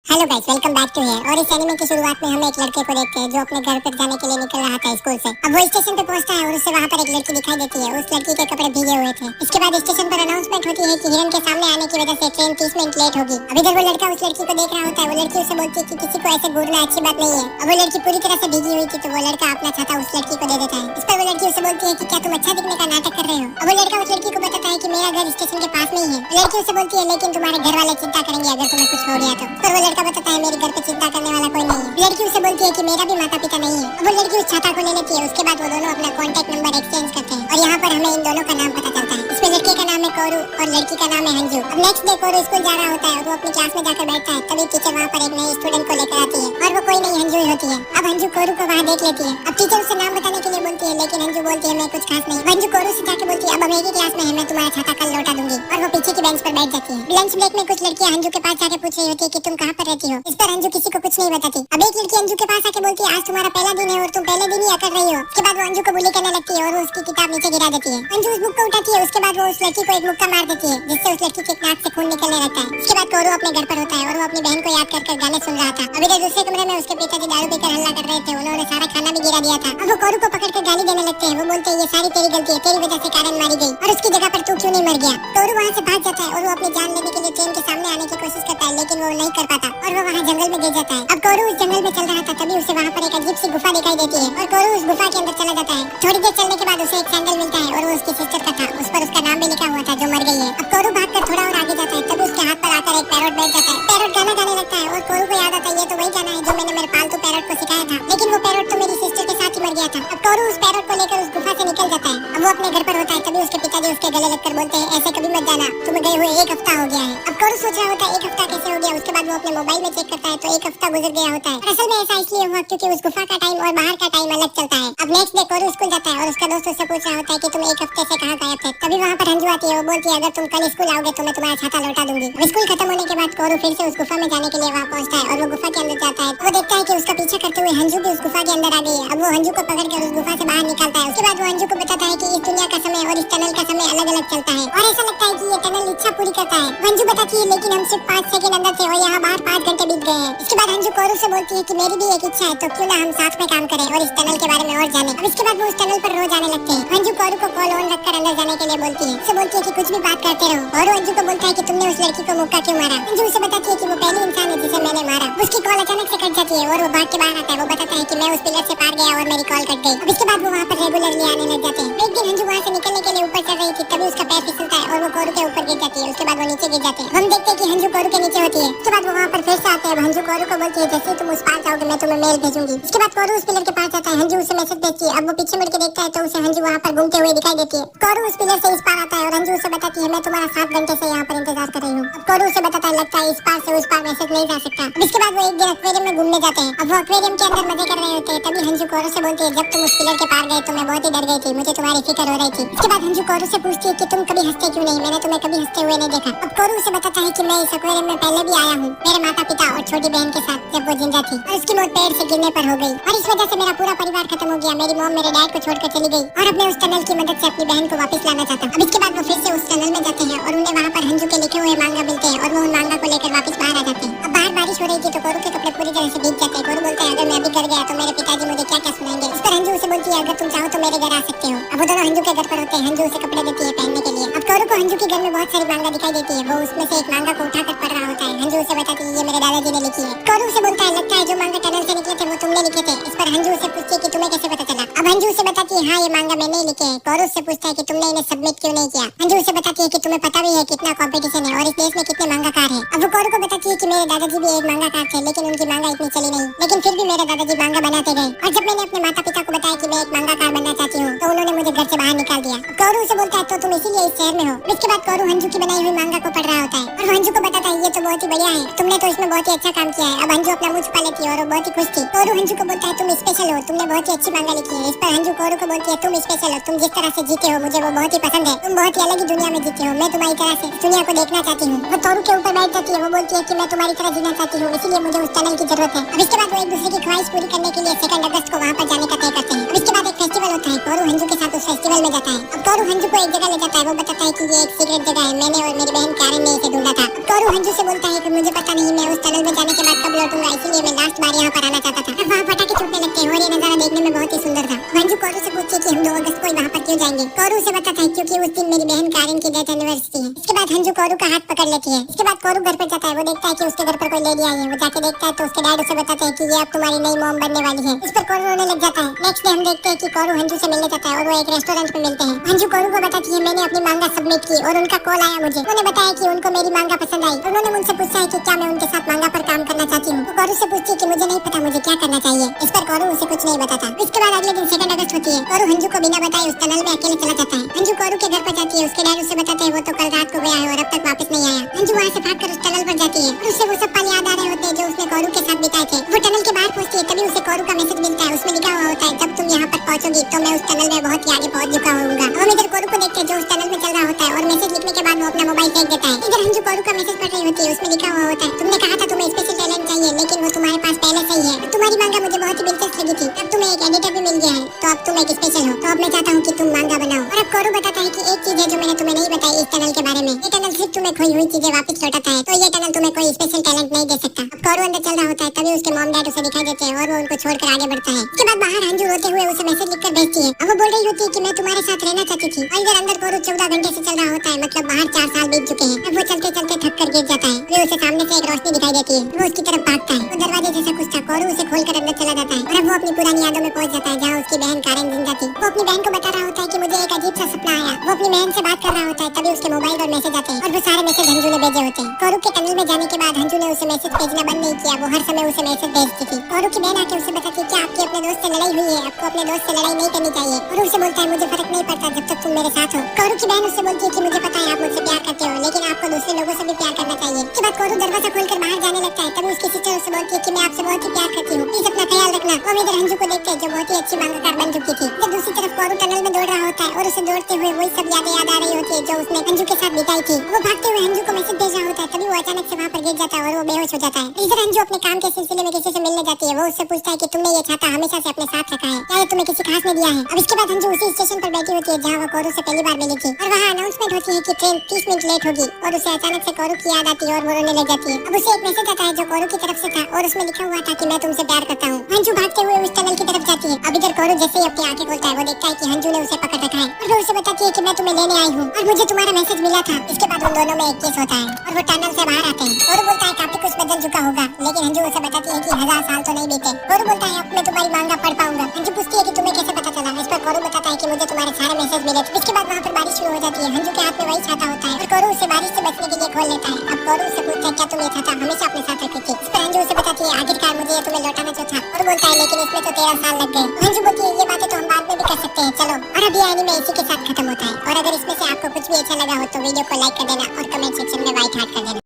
Hello guys, welcome back to here. और इस anime की शुरुआत में हम एक लड़के को देखते हैं जो अपने घर तक जाने के लिए निकल रहा था स्कूल से। अब वो स्टेशन पे पहुंचता है और उससे वहां पर एक लड़की दिखाई देती है। उस लड़की के कपड़े भीगे हुए थे। इसके बाद स्टेशन पर अनाउंसमेंट होती है कि हिरन के सामने आने की वजह से ट्रेन 30 मिनट लेट होगी। अब इधर वो लड़का उस लड़की को देख रहा होता है। वो लड़की उसे बोलती है कि किसी को ऐसे घूरना अच्छी बात नहीं है। अब वो लड़की पूरी तरह से भीगी हुई थी तो वो लड़का अपना छाता उस लड़की को दे देता है। इस पर वो लड़की उसे बोलती है कि क्या तुम अच्छा दिखने का नाटक कर रहे हो। अब वो लड़का उस लड़की को बताता है कि मेरा घर स्टेशन के पास में ही है। लड़की उसे बोलती है लेकिन तुम्हारे घर वाले चिंता करेंगे अगर तुम्हें कुछ हो गया तो। पर वो लड़का बताता है मेरे घर पे चिंता करने वाला कोई नहीं है। लड़की उसे बोलती है कि मेरा भी माता पिता नहीं है। अब वो लड़की उस छाता को ले लेती है। उसके बाद वो दोनों अपना कांटेक्ट नंबर एक्सचेंज करते हैं और यहाँ पर हमें इन दोनों का नाम पता चलता है। इसमें लड़के का नाम है कोरू और लड़की का नाम है हंजू। अब नेक्स्ट डे कोरू स्कूल जा रहा होता है और वो अपनी क्लास में जाकर बैठता है। तभी टीचर वहाँ पर एक नए स्टूडेंट को लेकर आती है और वो कोई नहीं हंजू ही होती है। अब हंजू कोरू को वहाँ देख लेती है। अब टीचर उसे नाम बताने के लिए बोलती है लेकिन हंजू बोलती है मैं कुछ खास नहीं। हंजू कोरू से जाकर बोलती है अब हम एक ही क्लास में है, मैं तुम्हारा छाता कल लौटा दूंगी। और वो पीछे की बेंच पर बैठ जाती है। लंच ब्रेक में कुछ लड़कियां हंजू के पास जाकर पूछ रही होती है कि तुम कहाँ पर रहती हो। इस पर हंजू किसी को कुछ नहीं बताती। अब एक लड़की अंजू के पास आके बोलती है आज तुम्हारा पहला दिन है और तुम पहले दिन ही अकड़ रही हो। उसके बाद वो अंजू को बुली करने लगती है और उसकी किताब नीचे गिरा देती है। अंजू उस बुक को उठाती है। उसके बाद वो उस लड़की को एक मुक्का मार देती है जिससे उस लड़की के नाक से खून निकलने लगता है। उसके बाद कोरू अपने घर पर होता है और वो अपनी बहन को याद कर गाने सुन रहा था। अभी दूसरे कमरे में उसके पिताजी दारू पीकर हल्ला कर रहे थे। उन्होंने सारा खाना भी गिरा दिया था। अब वो कोरू को पकड़कर गाली देने लगते हैं। वो बोलते हैं ये सारी तेरी गलती है, तेरी वजह से कारण मारी गई और उसकी जगह पर तू क्यों नहीं मर गया। कोरू वहाँ से भाग जाता है और वो अपनी जान लेने के लिए ट्रेन के सामने आने की कोशिश करता है लेकिन वो नहीं कर पाता और वो वहाँ जंगल में गिर जाता है। अब कोरू उस जंगल में चल रहा था तभी उसे वहाँ पर एक अजीब सी गुफा दिखाई देती है और कोरू उस गुफा के अंदर चला जाता है। थोड़ी देर चलने के बाद उसे एक सैंडल मिलता है और वो उसकी सिस्टर का था। उस पर उसका नाम भी लिखा हुआ था जो मर गई है। अब कोरू भागकर थोड़ा और आगे जाता है तभी उसके हाथ पर आकर एक पैरोट बैठ जाता है। पैरोट गाना गाने लगता है और कोरू को याद आता है ये तो वही गाना है जो मैंने मेरे पालतू पैरोट को सिखाया था लेकिन वो पैरोट तो मेरी सिस्टर के साथ ही मर गया था। अब कोरू उस पैरोट को लेकर उस गुफा से निकल जाता है। अब वो अपने घर पर होता है तभी उसके पिताजी उसके गले लगकर बोलते हैं ऐसे कभी मत जाना, तुम्हें गए हुए एक हफ्ता हो गया है। अब कोरू सोच रहा होता है एक हफ्ता कैसे हो गया। उसके बाद वो अपने मोबाइल में चेक करता है तो एक हफ्ता गुजर गया होता है। असल में ऐसा इसलिए हुआ क्योंकि उस गुफा का टाइम और बाहर का टाइम अलग चलता है। अब नेक्स्ट डे कोरू स्कूल जाता है और उसका दोस्त उससे पूछ रहा होता है कि तुम एक हफ्ते से कहाँ गायब थे। तभी वहाँ पर हंजू आती है। वो बोलती है अगर तुम कल स्कूल आओगे तो मैं तुम्हारा छाता लौटा दूंगी। स्कूल खत्म होने के बाद कोरू फिर से उस गुफा में जाने के लिए वहाँ पहुँचता है और वो गुफा के अंदर जाता है। वो देखता है कि उसका पीछा करते हुए हंजू भी उस गुफा के अंदर आ गई है। अब वो हंजू को पकड़कर उस गुफा से बाहर निकालता है। उसके बाद वो हंजू को बताता है कि इस दुनिया का समय और इस टनल का समय अलग अलग चलता है और ऐसा लगता है कि ये टनल इच्छा पूरी करता है। हंजू बताती है लेकिन हम सिर्फ 5 सेकंड अंदर थे और यहाँ बाहर 5 घंटे बीत गए हैं। इसके बाद हंजू कोरू से बोलती है कि मेरी भी एक इच्छा है तो क्यों ना हम साथ में काम करें और इस टनल के बारे में और जाने। अब इसके बाद वो उस टनल पर रोज आने लगते हैं। हंजू कोरू को कॉल ऑन रखकर अंदर जाने के लिए बोलती है। उसे बोलती है कि कुछ भी बात करते रहो और हंजू को बोलता है कि तुमने उस लड़की को मुक्का क्यों मारा। हंजू उसे बताती है कि वो पहली इंसान है जिसे मैंने मारा। उसकी कॉल अचानक से कट जाती है और वो भाग के बाहर आता है। वो बताता है कि मैं उस पिलर से पार गया और मेरी कॉल कट गई। अब इसके बाद वो वहाँ पर रेगुलरली आने लग जाते हैं। एक दिन हंजू वहाँ से निकलने के लिए ऊपर चढ़ रही थी तभी उसका पैर फिसलता है और वो कोरू के ऊपर गिर जाती है। उसके बाद वो नीचे गिर जाते हैं। हम देखते हैं कि हंजू कोरू के नीचे होती है। उसके बाद वो वहाँ पर फिर से आते हैं। हंजू कोरू को बोलती है जैसे तुम उस पार जाओगे मैं तुम्हें मेल भेजूंगी। इसके बाद कोरू उस पिलर के पास जाता है। हंजू उसे मैसेज भेजती है। अब वो पीछे मुड़ के देखता है तो उसे हंजू वहाँ पर घूमते हुए दिखाई देती है। कोरू उस पिलर से इस पार आता है और हंजू उसे बताती है मैं तुम्हारा 7 घंटे से यहाँ पर इंतजार कर रही हूँ। अब कोरू उसे बताता है लगता है इस पार से उस पार मैसेज नहीं जा सकता। अब इसके बाद वो एक दिन एक्वेरियम में घूमने जाते हैं। अब वो एक्वेरियम के अंदर मजे कर रहे होते हैं तभी हंजू कोरू से बोलती है जब तुम उस पिलर के पार गए तो मैं बहुत ही डर गई थी, मुझे तुम्हारी फिक्र हो रही थी। इसके बाद हंजू कोरू से पूछती है कि तुम कभी हंसते क्यों नहीं, मैंने तुम्हें कभी हंसते हुए नहीं देखा। अब कोरू उसे बताता है कि मैं इस एक्वेरियम में पहले भी आया हूँ मेरे माता पिता और छोटी बहन के साथ जब वो जिंदा थी और उसकी मौत पेड़ से गिरने पर हो गई और इस वजह से मेरा पूरा परिवार खत्म हो गया। मेरी मॉम मेरे डैड को छोड़कर चली गई और अब मैं उस टनल की मदद से अपनी बहन को वापस लाना चाहता हूँ। अब इसके बाद वो फिर से उस टनल में जाते हैं और उन्हें वहाँ पर हंजू के लिखे हुए मांगा मिलते हैं और वो उन मांगा को लेकर वापस बाहर आ जाते हैं। अब बाहर बारिश हो रही थी तो कोरू के कपड़े पूरी तरह से भीग जाते हैं। कोरू बोलता है अगर मैं अभी घर गया तो मेरे पिताजी मुझे क्या क्या सुनाएंगे। इस पर हंजू उसे बोलती है अगर तुम चाहो तो मेरे घर आ सकते हो। अब वो दोनों हंजू के घर पर होते हैं। हंजू उसे कपड़े देती है पहनने के लिए। अब कोरू को हंजू के घर में बहुत सारी मांगा दिखाई देती है। वो उसमें से एक मांगा को उठाकर पढ़ रहा होता है। हंजू उसे बताती है ये मेरे दादाजी ने लिखी है। कोरू उसे बोलता है लगता है जो मांगा टनल से निकले थे वो तुमने लिखे थे। इस पर हंजू उसे पूछती है कि तुम्हें कैसे पता चला। अब हंजू उसे बताती है हाँ ये मांगा मैंने ही लिखे हैं। कोरू उससे पूछता है कि तुमने इन्हें सबमिट क्यों नहीं किया। हंजू उसे बताती है कि तुम्हें पता भी है कितना कंपटीशन है और इस देश में कितने मांगाकार हैं। अब वो कोरू को बताती है कि मेरे दादाजी भी एक मांगाकार थे लेकिन उनकी मांगा इतनी चली नहीं लेकिन फिर भी मेरे दादाजी मांगा बनाते गए और जब मैंने अपने माता पिता को बताया कि मैं एक मांगाकार बनना चाहती हूँ तो उन्होंने मुझे घर से बाहर निकाल दिया। कोरू उसे बोलता है तो तुम इसीलिए इस शहर में हो। इसके बाद कोरू हंजू की बनाई हुई मांगा को पढ़ रहा होता है और हंजू को बताता है ये तो बहुत ही बढ़िया है, तुमने तो इसमें बहुत ही अच्छा काम किया है। अब हंजू अपना मुंह छुपा लेती है और वो बहुत ही खुश थी। कोरू हंजू को बोलता है तुम स्पेशल हो, तुमने बहुत ही अच्छी मांगा लिखी है। इस पर हंजू कोरू को बोलती है तुम स्पेशल हो, तुम जिस तरह से जीते हो मुझे वो बहुत ही पसंद है, तुम बहुत ही अलग ही दुनिया में जीते हो, मैं तुम्हारी तरह से दुनिया को देखना चाहती हूँ। वो कोरू के ऊपर बैठ जाती है। वो बोलती है कि मैं तुम्हारी तरह जीना चाहती हूँ इसीलिए मुझे उस टनल की जरूरत है। अब इसके बाद वो एक दूसरे की ख्वाहिश पूरी करने के लिए 2 अगस्त को वहाँ पर जाने का तय करते हैं। अब इसके बाद एक फेस्टिवल होता है, कोरू हंजू के साथ उस फेस्टिवल में जाता है। अब कोरू हंजू को एक जगह ले जाता है, वो बताता है कि ये एक सीक्रेट जगह है, मैंने और मेरी बहन कैरन ने इसे ढूंढा था। कोरू हंजू से बोलता है कि मुझे पता नहीं, मैं उस टनल में जाने के बाद कब लौटूंगा, इसीलिए मैं लास्ट बार यहाँ पर आना चाहता था। अब वहाँ पटाखे छूटने लगते हैं और ये नजारा देखने में बहुत ही सुंदर था। हंजू कोरू से पूछती है कि हम 2 अगस्त को वहाँ पर क्यों जाएंगे। कोरू उसे बताता है क्योंकि उस दिन मेरी बहन कैरन की डेथ एनिवर्सरी है। इसके बाद हंजू कोरू का हाथ पकड़ लेती है। इसके बाद कोरू घर पर जाता है, वो देखता है कि उसके घर पर कोई लेडी आई है। वो जाके देखता है तो उसके डैड उसे बताते हैं कि ये अब तुम्हारी नई मॉम बनने वाली है। इस पर कोरू रोने लग जाता है। नेक्स्ट डे हम देखते हैं कि कोरू हंजू से मिलने जाता है और वो एक रेस्टोरेंट में मिलते हैं। हंजू कोरू को बताती है मैंने अपनी मांगा सबमिट की और उनका कॉल आया मुझे। उन्होंने बताया कि उनको मेरी मांगा पसंद आई। उन्होंने मुझसे पूछा है कि क्या मैं उनके साथ मांगा पर काम करना चाहती हूँ। तो कोरू से पूछती है कि मुझे नहीं पता मुझे क्या करना चाहिए। इस पर कोरू उसे कुछ नहीं बताता। इसके बाद अगले दिन 2 अगस्त होती है। कोरू हंजू को बिना बताए उस टनल में अकेले चला जाता है। हंजू कोरू के घर पर जाती है। उसके डैड उसे बताते हैं वो तो कल रात को गया है और अब तक वापस नहीं आया। हंजू वहाँ से भागकर उस टनल पर जाती है और उसे वो सब पल याद आ रहे होते हैं जो उसने कोरू के साथ बिताए थे। वो टनल के बाहर पहुंचती है, तभी उसे कोरू का मैसेज मिलता है। उसमें लिखा हुआ होता है जब तुम यहाँ पर पहुंचोगी तो मैं उस टनल में बहुत ही आगे पहुंच चुका होऊंगा। हम इधर कोरू को देखते हैं जो उस टनल में चल रहा होता है और मैसेज लिखने के बाद वो अपना मोबाइल फेंक देता है। इधर हंजू कोरू का मैसेज पढ़ रही होती है। उसमें लिखा हुआ होता है तुमने कहा था तुम्हें स्पेशल टैलेंट चाहिए, लेकिन वो तुम्हारे पास पहले से ही है। तुम्हारी मांगा मुझे बहुत ही दिलचस्प लगी थी, अब तुम्हें एक एडिटर भी मिल गया है, तो अब तुम एक स्पेशल हो। तो अब मैं चाहता हूँ कि तुम मांगा बनाओ। और अब कोरू बताता है कि एक चीज है जो मैंने तुम्हें नहीं बताई इस टनल के बारे में। ये टनल सिर्फ तुम्हें खोई हुई चीजें वापस लौटाता है, तो ये टनल तुम्हें कोई स्पेशल टैलेंट नहीं दे सकता। अब कोरू अंदर चल रहा होता है, तभी उसके मॉम डैड उसे दिखाई देते हैं और वो उनको छोड़कर आगे बढ़ता है। इसके बाद बाहर हंजू रोते हुए उसे मैसेज लिखकर भेजती है। अब वो बोल रही होती है कि मैं तुम्हारे साथ रहना चाहती थी। और इधर अंदर कोरू 14 घंटे से चल रहा होता है, मतलब बाहर 4 साल बीत चुके हैं। अब वो चलते चलते थक कर गिर जाता है। फिर उसे सामने से एक रोशनी दिखाई देती है। वो उसकी तरफ भागता है। वो दरवाजे जैसा कुछ था। कोरू उसे खोलकर अंदर चला जाता है और अब वो अपनी पुरानी यादों में पहुंच जाता है जहाँ उसकी बहन कैरन जिंदा थी। वो अपनी बहन को बता रहा होता है कि मुझे एक अजीब सा सपना आया। वो अपनी बहन से बात कर रहा होता है, तभी उसके मोबाइल पर मैसेज आते हैं और वो सारे मैसेज हंजू ने भेजे होते हैं। कोरू के टनल में जाने के बाद हंजू ने उसे मैसेज भेजना बंद नहीं किया, वो हर समय उसे मैसेज भेजती थी। कोरू की बहन आके उसे बताती है कि आपकी अपने दोस्त से लड़ाई हुई है, आपको अपने दोस्त से लड़ाई नहीं करनी चाहिए। और उसे बोलता है मुझे फर्क नहीं पड़ता जब तक तुम मेरे साथ हो। कोरू की बहन उससे बोलती है कि मुझे पता है आप मुझसे प्यार करते हो, लेकिन आपको दूसरे लोगों से भी प्यार करना चाहिए। इसके बाद कोरू दरवाजा खोलकर बाहर जाने लगता है, तभी उसकी सिस्टर उसे बोलती है कि मैं आपसे बहुत ही प्यार करती हूँ, प्लीज अपना ख्याल रखना। वो इधर हंजू को देखते हैं जो बहुत ही अच्छी मांगाकार बन चुकी थी। जब दूसरी तरफ कोरू टनल में दौड़ रहा होता है और उसे दौड़ते हुए वही सब यादें याद आ रही होती है जो उसने हंजू के साथ बिताई थी। वो भागते हुए हंजू को मैसेज भेज रहा होता है, तभी वो अचानक से वहाँ पर गिर जाता है और वो बेहोश हो जाता है। इधर हंजू अपने काम के सिलसिले में किसी से मिलने जाती है। वो उससे पूछता है कि तुमने ये छाता हमेशा से अपने साथ रखा है, क्या ये तुम्हें किसी खास ने दिया है। अब इसके बाद हंजू उसी स्टेशन पर बैठी होती है जहाँ वो कोरू से पहली बार मिली थी और वहाँ अनाउंसमेंट होती है कि ट्रेन 30 मिनट लेट होगी और उसे अचानक से कोरू की याद आती है और वो रोने लग जाती है। अब उसे एक मैसेज आता है जो कोरू की तरफ से था और उसमें लिखा हुआ था कि मैं तुमसे प्यार करता हूँ। हंजू भागते हुए उस टनल की तरफ जाती है। अब इधर कोरू जैसे ही अपनी आंखें खोलता है, वो देखता है कि हंजू ने उसे पकड़ रखा है और वो उसे बताती है कि मैं तुम्हें लेने आई हूँ और मुझे तुम्हारा मैसेज मिला था। इसके बाद उन दोनों में एक किस होता है और वो टनल से बाहर आते हैं। कोरू बोलता है काफी कुछ बदल चुका होगा, लेकिन हंजू उसे बताती है कि 1000 साल तो नहीं बीते। कोरू बोलता है अब मैं तुम्हारी मांगा पढ़ पाऊंगा। हंजू पूछती है कि तुम्हें कैसे पता चला। इस पर कोरू बताता है कि मुझे तुम्हारे सारे मैसेज मिले थे। इसके बाद वहाँ पर बारिश शुरू हो जाती है। हंजू के हाथ में वही छाता होता है और कोरू उसे बारिश से बचने के लिए खोल लेता है। अब कोरू उससे पूछता है क्या तुम ये छाता हमेशा अपने साथ रखी थी। इस पर हंजू उसे बताती है आखिरकार मुझे ये तुम्हें लौटाना जो था। और बोलता है लेकिन इसमें तो 13 साल लग गए। हंजू बोलती है ये बातें तो हम बाद में भी कर सकते हैं, चलो। और अब ये एनीमे इसी के साथ खत्म होता है। और अगर इसमें से आपको कुछ भी अच्छा लगा हो तो वीडियो को लाइक कर देना और कमेंट